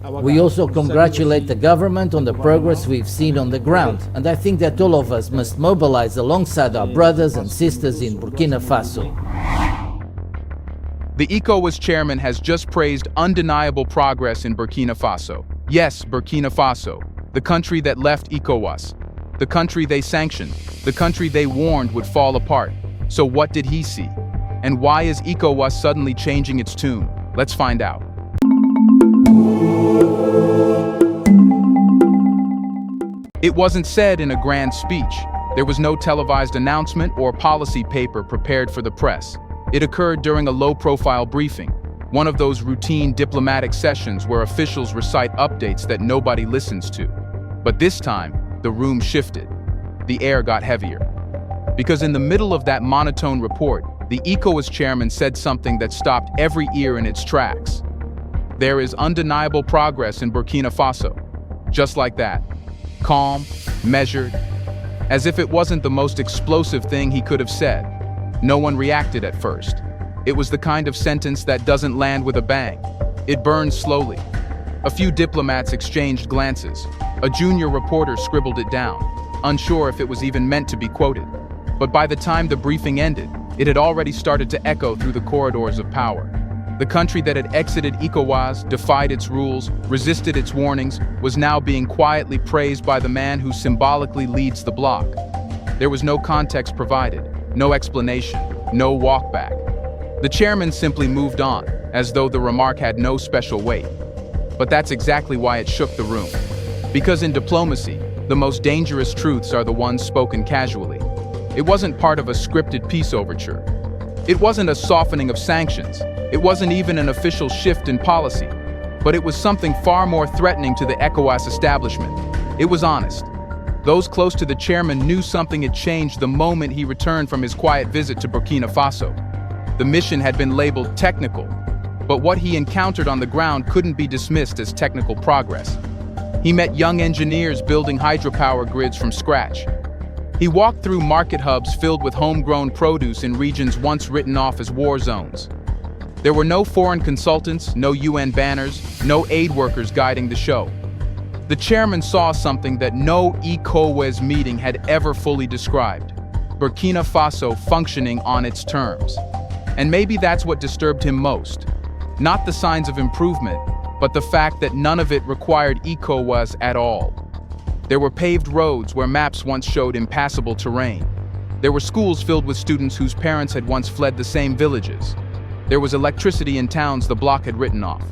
We also congratulate the government on the progress we've seen on the ground, and I think that all of us must mobilize alongside our brothers and sisters in Burkina Faso. The ECOWAS chairman has just praised undeniable progress in Burkina Faso. Yes, Burkina Faso, the country that left ECOWAS, the country they sanctioned, the country they warned would fall apart. So what did he see? And why is ECOWAS suddenly changing its tune? Let's find out. It wasn't said in a grand speech. There was no televised announcement or policy paper prepared for the press. It occurred during a low-profile briefing, one of those routine diplomatic sessions where officials recite updates that nobody listens to. But this time, the room shifted. The air got heavier. Because in the middle of that monotone report, the ECOWAS chairman said something that stopped every ear in its tracks. There is undeniable progress in Burkina Faso. Just like that. Calm, measured, as if it wasn't the most explosive thing he could have said. No one reacted at first. It was the kind of sentence that doesn't land with a bang. It burns slowly. A few diplomats exchanged glances. A junior reporter scribbled it down, unsure if it was even meant to be quoted. But by the time the briefing ended, it had already started to echo through the corridors of power. The country that had exited ECOWAS, defied its rules, resisted its warnings, was now being quietly praised by the man who symbolically leads the bloc. There was no context provided, no explanation, no walkback. The chairman simply moved on, as though the remark had no special weight. But that's exactly why it shook the room. Because in diplomacy, the most dangerous truths are the ones spoken casually. It wasn't part of a scripted peace overture. It wasn't a softening of sanctions. It wasn't even an official shift in policy. But it was something far more threatening to the ECOWAS establishment. It was honest. Those close to the chairman knew something had changed the moment he returned from his quiet visit to Burkina Faso. The mission had been labeled technical, but what he encountered on the ground couldn't be dismissed as technical progress. He met young engineers building hydropower grids from scratch. He walked through market hubs filled with homegrown produce in regions once written off as war zones. There were no foreign consultants, no UN banners, no aid workers guiding the show. The chairman saw something that no ECOWAS meeting had ever fully described: Burkina Faso functioning on its terms. And maybe that's what disturbed him most. Not the signs of improvement, but the fact that none of it required ECOWAS at all. There were paved roads where maps once showed impassable terrain. There were schools filled with students whose parents had once fled the same villages. There was electricity in towns the bloc had written off.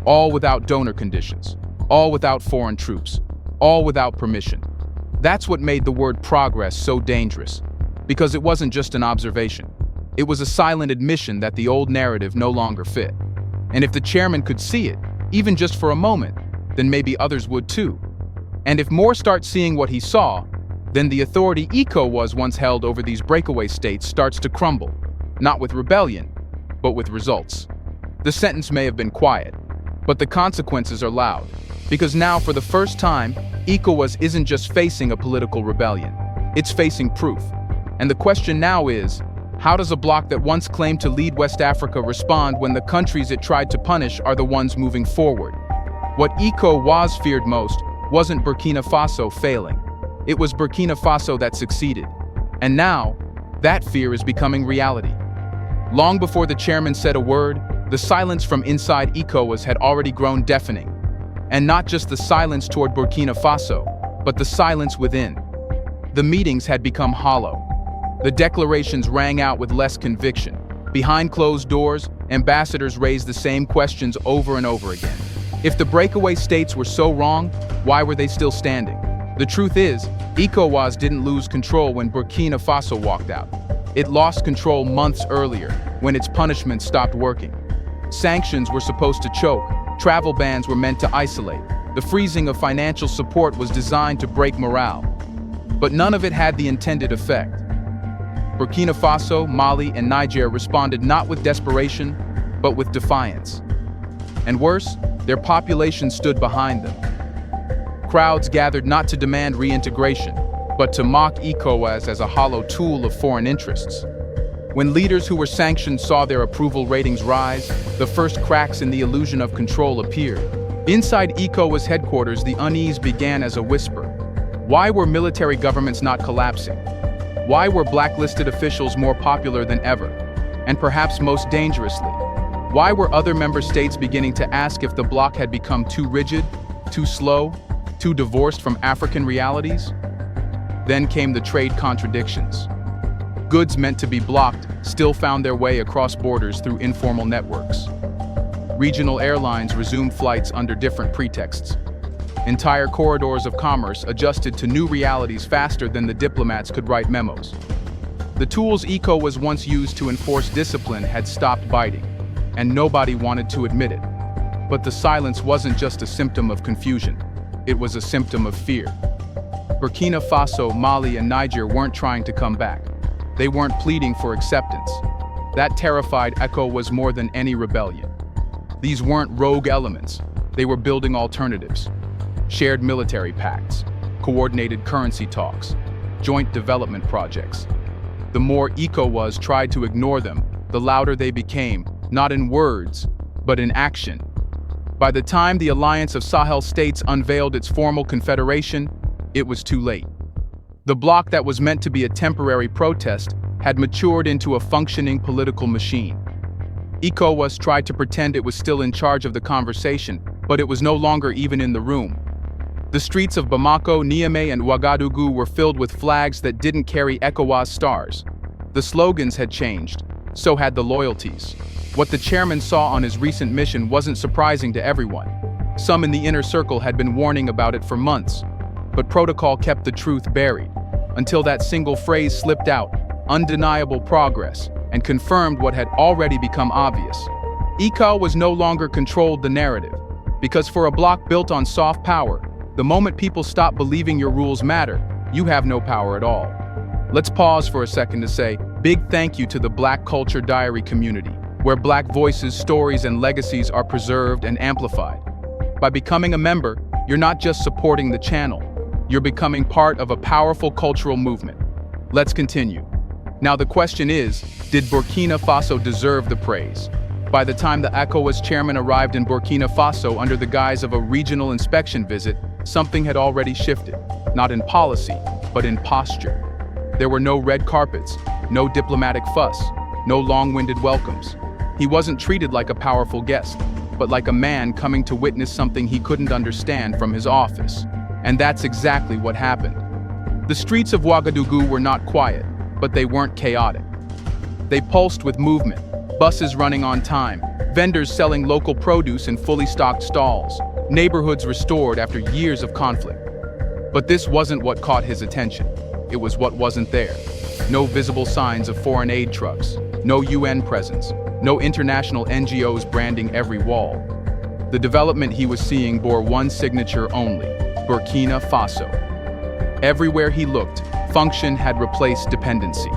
All without donor conditions. All without foreign troops. All without permission. That's what made the word progress so dangerous. Because it wasn't just an observation. It was a silent admission that the old narrative no longer fit. And if the chairman could see it, even just for a moment, then maybe others would too. And if more start seeing what he saw, then the authority ECOWAS once held over these breakaway states starts to crumble, not with rebellion, but with results. The sentence may have been quiet, but the consequences are loud, because now for the first time, ECOWAS isn't just facing a political rebellion, it's facing proof. And the question now is, how does a bloc that once claimed to lead West Africa respond when the countries it tried to punish are the ones moving forward? What ECOWAS feared most wasn't Burkina Faso failing. It was Burkina Faso that succeeded. And now, that fear is becoming reality. Long before the chairman said a word, the silence from inside ECOWAS had already grown deafening. And not just the silence toward Burkina Faso, but the silence within. The meetings had become hollow. The declarations rang out with less conviction. Behind closed doors, ambassadors raised the same questions over and over again. If the breakaway states were so wrong, why were they still standing? The truth is, ECOWAS didn't lose control when Burkina Faso walked out. It lost control months earlier, when its punishments stopped working. Sanctions were supposed to choke, travel bans were meant to isolate, the freezing of financial support was designed to break morale. But none of it had the intended effect. Burkina Faso, Mali, and Niger responded not with desperation, but with defiance. And worse, their population stood behind them. Crowds gathered not to demand reintegration, but to mock ECOWAS as a hollow tool of foreign interests. When leaders who were sanctioned saw their approval ratings rise, the first cracks in the illusion of control appeared. Inside ECOWAS headquarters, the unease began as a whisper. Why were military governments not collapsing? Why were blacklisted officials more popular than ever? And perhaps most dangerously, why were other member states beginning to ask if the bloc had become too rigid, too slow, too divorced from African realities? Then came the trade contradictions. Goods meant to be blocked still found their way across borders through informal networks. Regional airlines resumed flights under different pretexts. Entire corridors of commerce adjusted to new realities faster than the diplomats could write memos. The tools ECOWAS once used to enforce discipline had stopped biting, and nobody wanted to admit it. But the silence wasn't just a symptom of confusion, it was a symptom of fear. Burkina Faso, Mali, and Niger weren't trying to come back. They weren't pleading for acceptance. That terrified ECOWAS more than any rebellion. These weren't rogue elements, they were building alternatives. Shared military pacts, coordinated currency talks, joint development projects. The more ECOWAS tried to ignore them, the louder they became, not in words, but in action. By the time the Alliance of Sahel States unveiled its formal confederation, it was too late. The bloc that was meant to be a temporary protest had matured into a functioning political machine. ECOWAS tried to pretend it was still in charge of the conversation, but it was no longer even in the room. The streets of Bamako, Niamey, and Ouagadougou were filled with flags that didn't carry ECOWAS stars. The slogans had changed, so had the loyalties. What the chairman saw on his recent mission wasn't surprising to everyone. Some in the inner circle had been warning about it for months, but protocol kept the truth buried, until that single phrase slipped out, undeniable progress, and confirmed what had already become obvious. ECOWAS no longer controlled the narrative, because for a bloc built on soft power, the moment people stop believing your rules matter, you have no power at all. Let's pause for a second to say big thank you to the Black Culture Diary community, where Black voices, stories, and legacies are preserved and amplified. By becoming a member, you're not just supporting the channel, you're becoming part of a powerful cultural movement. Let's continue. Now the question is, did Burkina Faso deserve the praise? By the time the ECOWAS chairman arrived in Burkina Faso under the guise of a regional inspection visit, something had already shifted, not in policy, but in posture. There were no red carpets, no diplomatic fuss, no long-winded welcomes. He wasn't treated like a powerful guest, but like a man coming to witness something he couldn't understand from his office. And that's exactly what happened. The streets of Ouagadougou were not quiet, but they weren't chaotic. They pulsed with movement, buses running on time, vendors selling local produce in fully stocked stalls, neighborhoods restored after years of conflict. But this wasn't what caught his attention. It was what wasn't there. No visible signs of foreign aid trucks, no UN presence, no international NGOs branding every wall. The development he was seeing bore one signature only: Burkina Faso. Everywhere he looked, function had replaced dependency.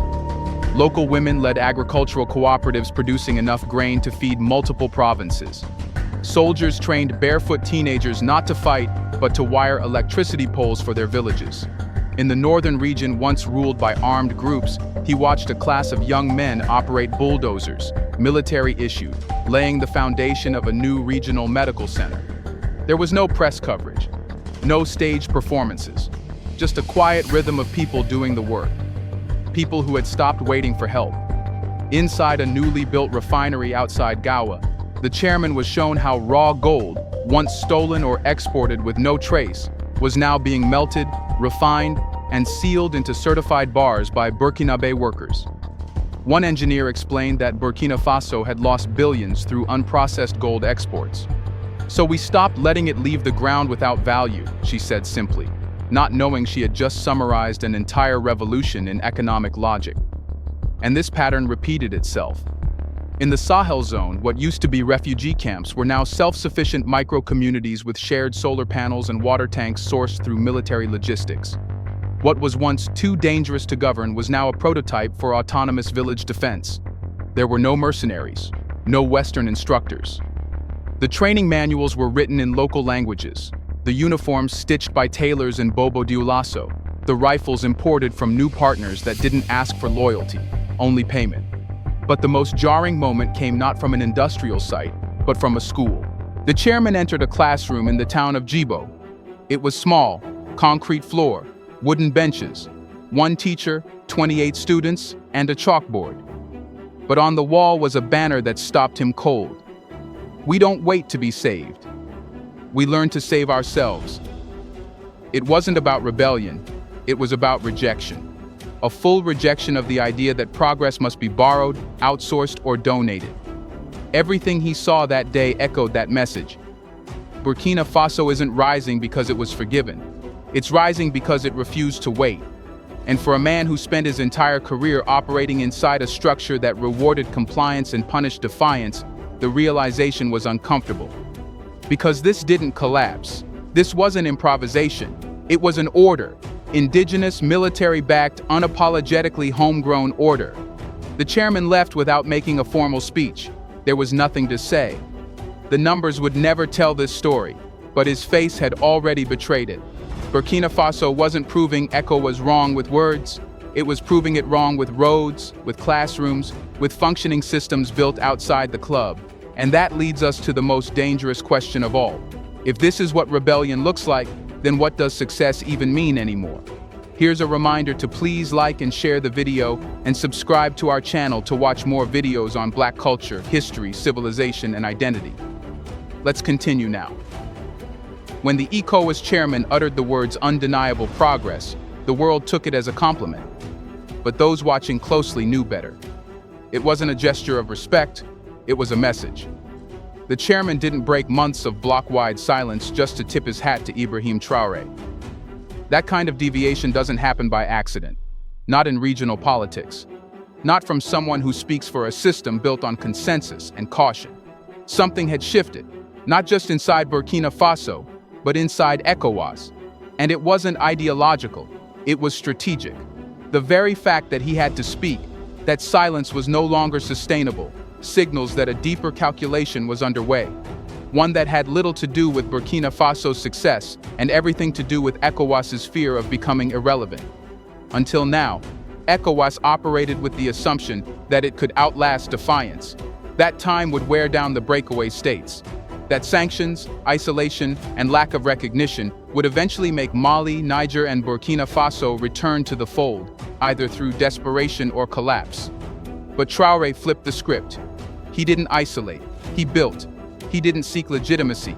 Local women led agricultural cooperatives producing enough grain to feed multiple provinces. Soldiers trained barefoot teenagers not to fight, but to wire electricity poles for their villages. In the northern region once ruled by armed groups, he watched a class of young men operate bulldozers, military-issued, laying the foundation of a new regional medical center. There was no press coverage, no staged performances, just a quiet rhythm of people doing the work. People who had stopped waiting for help. Inside a newly built refinery outside Gawa, the chairman was shown how raw gold, once stolen or exported with no trace, was now being melted, refined, and sealed into certified bars by Burkinabe workers. One engineer explained that Burkina Faso had lost billions through unprocessed gold exports. "So we stopped letting it leave the ground without value," she said simply, not knowing she had just summarized an entire revolution in economic logic. And this pattern repeated itself. In the Sahel zone, what used to be refugee camps were now self-sufficient micro-communities with shared solar panels and water tanks sourced through military logistics. What was once too dangerous to govern was now a prototype for autonomous village defense. There were no mercenaries, no Western instructors. The training manuals were written in local languages, the uniforms stitched by tailors in Bobo Dioulasso, the rifles imported from new partners that didn't ask for loyalty, only payment. But the most jarring moment came not from an industrial site, but from a school. The chairman entered a classroom in the town of Djibo. It was small, concrete floor, wooden benches, one teacher, 28 students, and a chalkboard. But on the wall was a banner that stopped him cold. "We don't wait to be saved. We learn to save ourselves." It wasn't about rebellion, it was about rejection. A full rejection of the idea that progress must be borrowed, outsourced, or donated. Everything he saw that day echoed that message. Burkina Faso isn't rising because it was forgiven. It's rising because it refused to wait. And for a man who spent his entire career operating inside a structure that rewarded compliance and punished defiance, the realization was uncomfortable. Because this didn't collapse. This wasn't improvisation. It was an order. Indigenous, military-backed, unapologetically homegrown order. The chairman left without making a formal speech. There was nothing to say. The numbers would never tell this story, but his face had already betrayed it. Burkina Faso wasn't proving ECOWAS was wrong with words. It was proving it wrong with roads, with classrooms, with functioning systems built outside the club. And that leads us to the most dangerous question of all. If this is what rebellion looks like, then what does success even mean anymore? Here's a reminder to please like and share the video and subscribe to our channel to watch more videos on Black culture, history, civilization, and identity. Let's continue now. When the ECOWAS chairman uttered the words undeniable progress, the world took it as a compliment. But those watching closely knew better. It wasn't a gesture of respect, it was a message. The chairman didn't break months of block-wide silence just to tip his hat to Ibrahim Traoré. That kind of deviation doesn't happen by accident, not in regional politics, not from someone who speaks for a system built on consensus and caution. Something had shifted, not just inside Burkina Faso, but inside ECOWAS. And it wasn't ideological, it was strategic. The very fact that he had to speak, that silence was no longer sustainable, signals that a deeper calculation was underway. One that had little to do with Burkina Faso's success and everything to do with ECOWAS's fear of becoming irrelevant. Until now, ECOWAS operated with the assumption that it could outlast defiance. That time would wear down the breakaway states. That sanctions, isolation, and lack of recognition would eventually make Mali, Niger, and Burkina Faso return to the fold, either through desperation or collapse. But Traoré flipped the script. He didn't isolate, he built. He didn't seek legitimacy.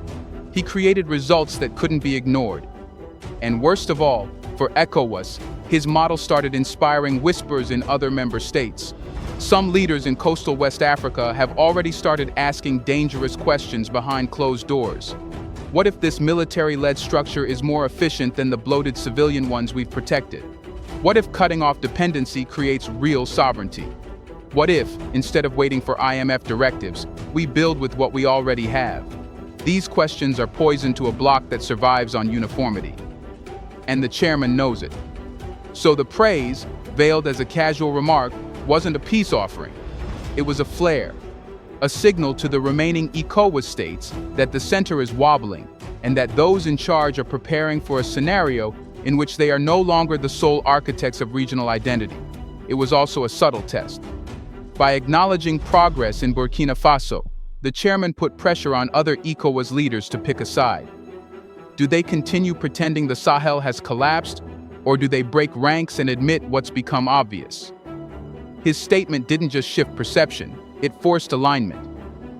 He created results that couldn't be ignored. And worst of all, for ECOWAS, his model started inspiring whispers in other member states. Some leaders in coastal West Africa have already started asking dangerous questions behind closed doors. What if this military-led structure is more efficient than the bloated civilian ones we've protected? What if cutting off dependency creates real sovereignty? What if, instead of waiting for IMF directives, we build with what we already have? These questions are poison to a bloc that survives on uniformity. And the chairman knows it. So the praise, veiled as a casual remark, wasn't a peace offering. It was a flare, a signal to the remaining ECOWAS states that the center is wobbling and that those in charge are preparing for a scenario in which they are no longer the sole architects of regional identity. It was also a subtle test. By acknowledging progress in Burkina Faso, the chairman put pressure on other ECOWAS leaders to pick a side. Do they continue pretending the Sahel has collapsed, or do they break ranks and admit what's become obvious? His statement didn't just shift perception, it forced alignment.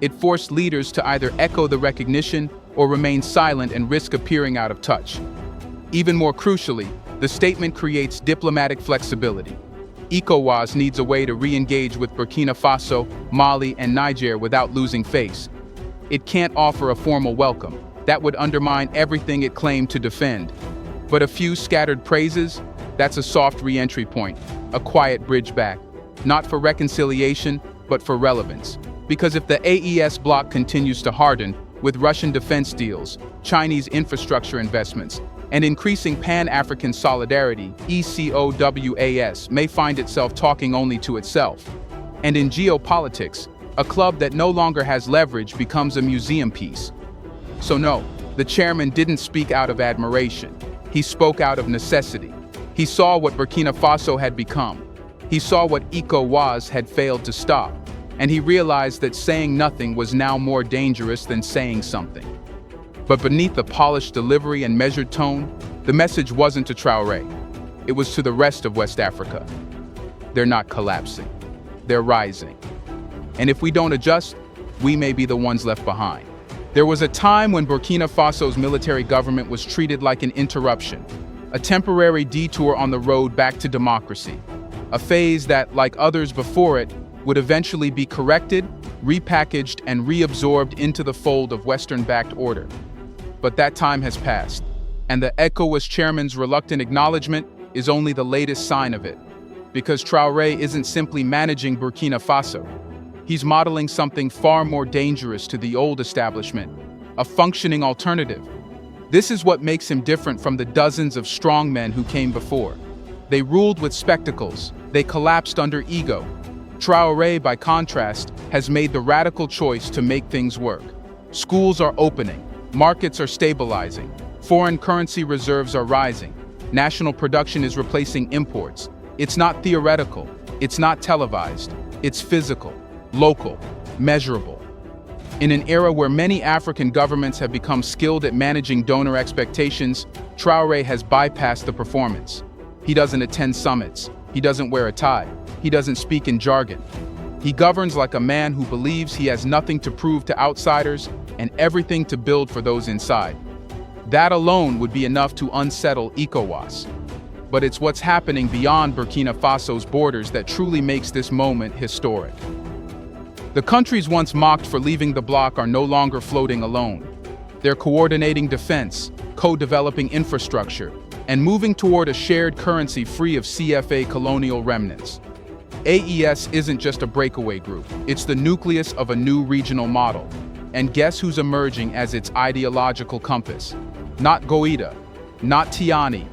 It forced leaders to either echo the recognition or remain silent and risk appearing out of touch. Even more crucially, the statement creates diplomatic flexibility. ECOWAS needs a way to re-engage with Burkina Faso, Mali, and Niger without losing face. It can't offer a formal welcome. That would undermine everything it claimed to defend. But a few scattered praises? That's a soft re-entry point, a quiet bridge back. Not for reconciliation, but for relevance. Because if the AES bloc continues to harden, with Russian defense deals, Chinese infrastructure investments, and increasing Pan-African solidarity, ECOWAS may find itself talking only to itself. And in geopolitics, a club that no longer has leverage becomes a museum piece. So no, the chairman didn't speak out of admiration. He spoke out of necessity. He saw what Burkina Faso had become. He saw what ECOWAS had failed to stop. and he realized that saying nothing was now more dangerous than saying something. But beneath the polished delivery and measured tone, the message wasn't to Traoré. It was to the rest of West Africa. They're not collapsing. They're rising. And if we don't adjust, we may be the ones left behind. There was a time when Burkina Faso's military government was treated like an interruption, a temporary detour on the road back to democracy, a phase that, like others before it, would eventually be corrected, repackaged, and reabsorbed into the fold of Western-backed order. But that time has passed, and the ECOWAS chairman's reluctant acknowledgement is only the latest sign of it. Because Traoré isn't simply managing Burkina Faso. He's modeling something far more dangerous to the old establishment, a functioning alternative. This is what makes him different from the dozens of strongmen who came before. They ruled with spectacles, they collapsed under ego. Traoré, by contrast, has made the radical choice to make things work. Schools are opening, markets are stabilizing, foreign currency reserves are rising, national production is replacing imports. It's not theoretical, it's not televised, it's physical, local, measurable. In an era where many African governments have become skilled at managing donor expectations, Traoré has bypassed the performance. He doesn't attend summits, he doesn't wear a tie, he doesn't speak in jargon. He governs like a man who believes he has nothing to prove to outsiders and everything to build for those inside. That alone would be enough to unsettle ECOWAS. But it's what's happening beyond Burkina Faso's borders that truly makes this moment historic. The countries once mocked for leaving the bloc are no longer floating alone. They're coordinating defense, co-developing infrastructure, and moving toward a shared currency free of CFA colonial remnants. AES isn't just a breakaway group, it's the nucleus of a new regional model. And guess who's emerging as its ideological compass? Not Goïta, not Tiani,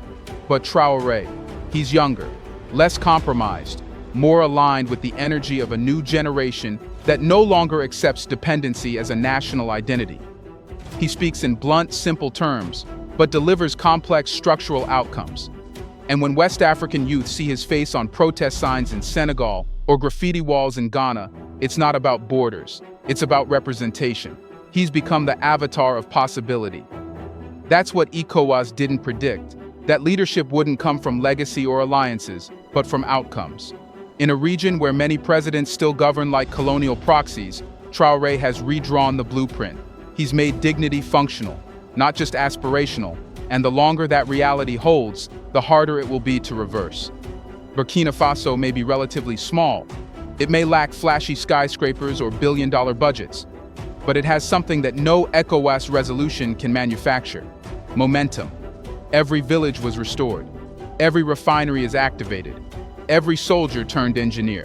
but Traoré. He's younger, less compromised, more aligned with the energy of a new generation that no longer accepts dependency as a national identity. He speaks in blunt, simple terms, but delivers complex structural outcomes. And when West African youth see his face on protest signs in Senegal or graffiti walls in Ghana, it's not about borders, it's about representation. He's become the avatar of possibility. That's what ECOWAS didn't predict, that leadership wouldn't come from legacy or alliances, but from outcomes. In a region where many presidents still govern like colonial proxies, Traoré has redrawn the blueprint. He's made dignity functional, not just aspirational, and the longer that reality holds, the harder it will be to reverse. Burkina Faso may be relatively small. It may lack flashy skyscrapers or billion-dollar budgets, but it has something that no ECOWAS resolution can manufacture: momentum. Every village was restored. Every refinery is activated. Every soldier turned engineer.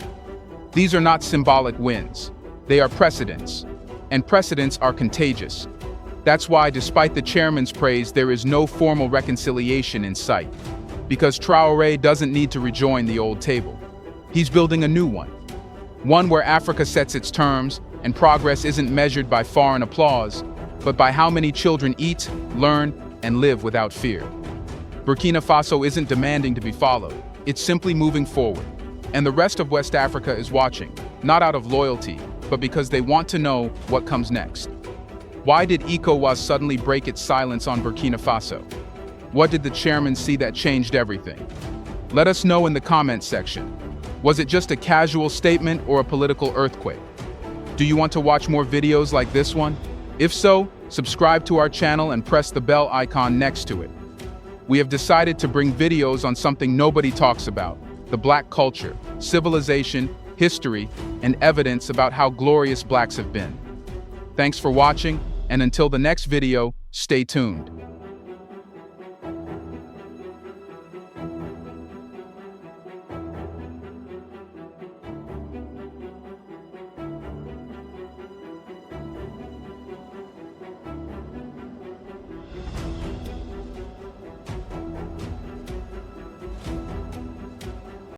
These are not symbolic wins. They are precedents. And precedents are contagious. That's why, despite the chairman's praise, there is no formal reconciliation in sight. Because Traoré doesn't need to rejoin the old table. He's building a new one. One where Africa sets its terms, and progress isn't measured by foreign applause, but by how many children eat, learn, and live without fear. Burkina Faso isn't demanding to be followed. It's simply moving forward. And the rest of West Africa is watching, not out of loyalty, but because they want to know what comes next. Why did ECOWAS suddenly break its silence on Burkina Faso? What did the chairman see that changed everything? Let us know in the comments section. Was it just a casual statement or a political earthquake? Do you want to watch more videos like this one? If so, subscribe to our channel and press the bell icon next to it. We have decided to bring videos on something nobody talks about: the Black culture, civilization, history, and evidence about how glorious Blacks have been. Thanks for watching, and until the next video, stay tuned.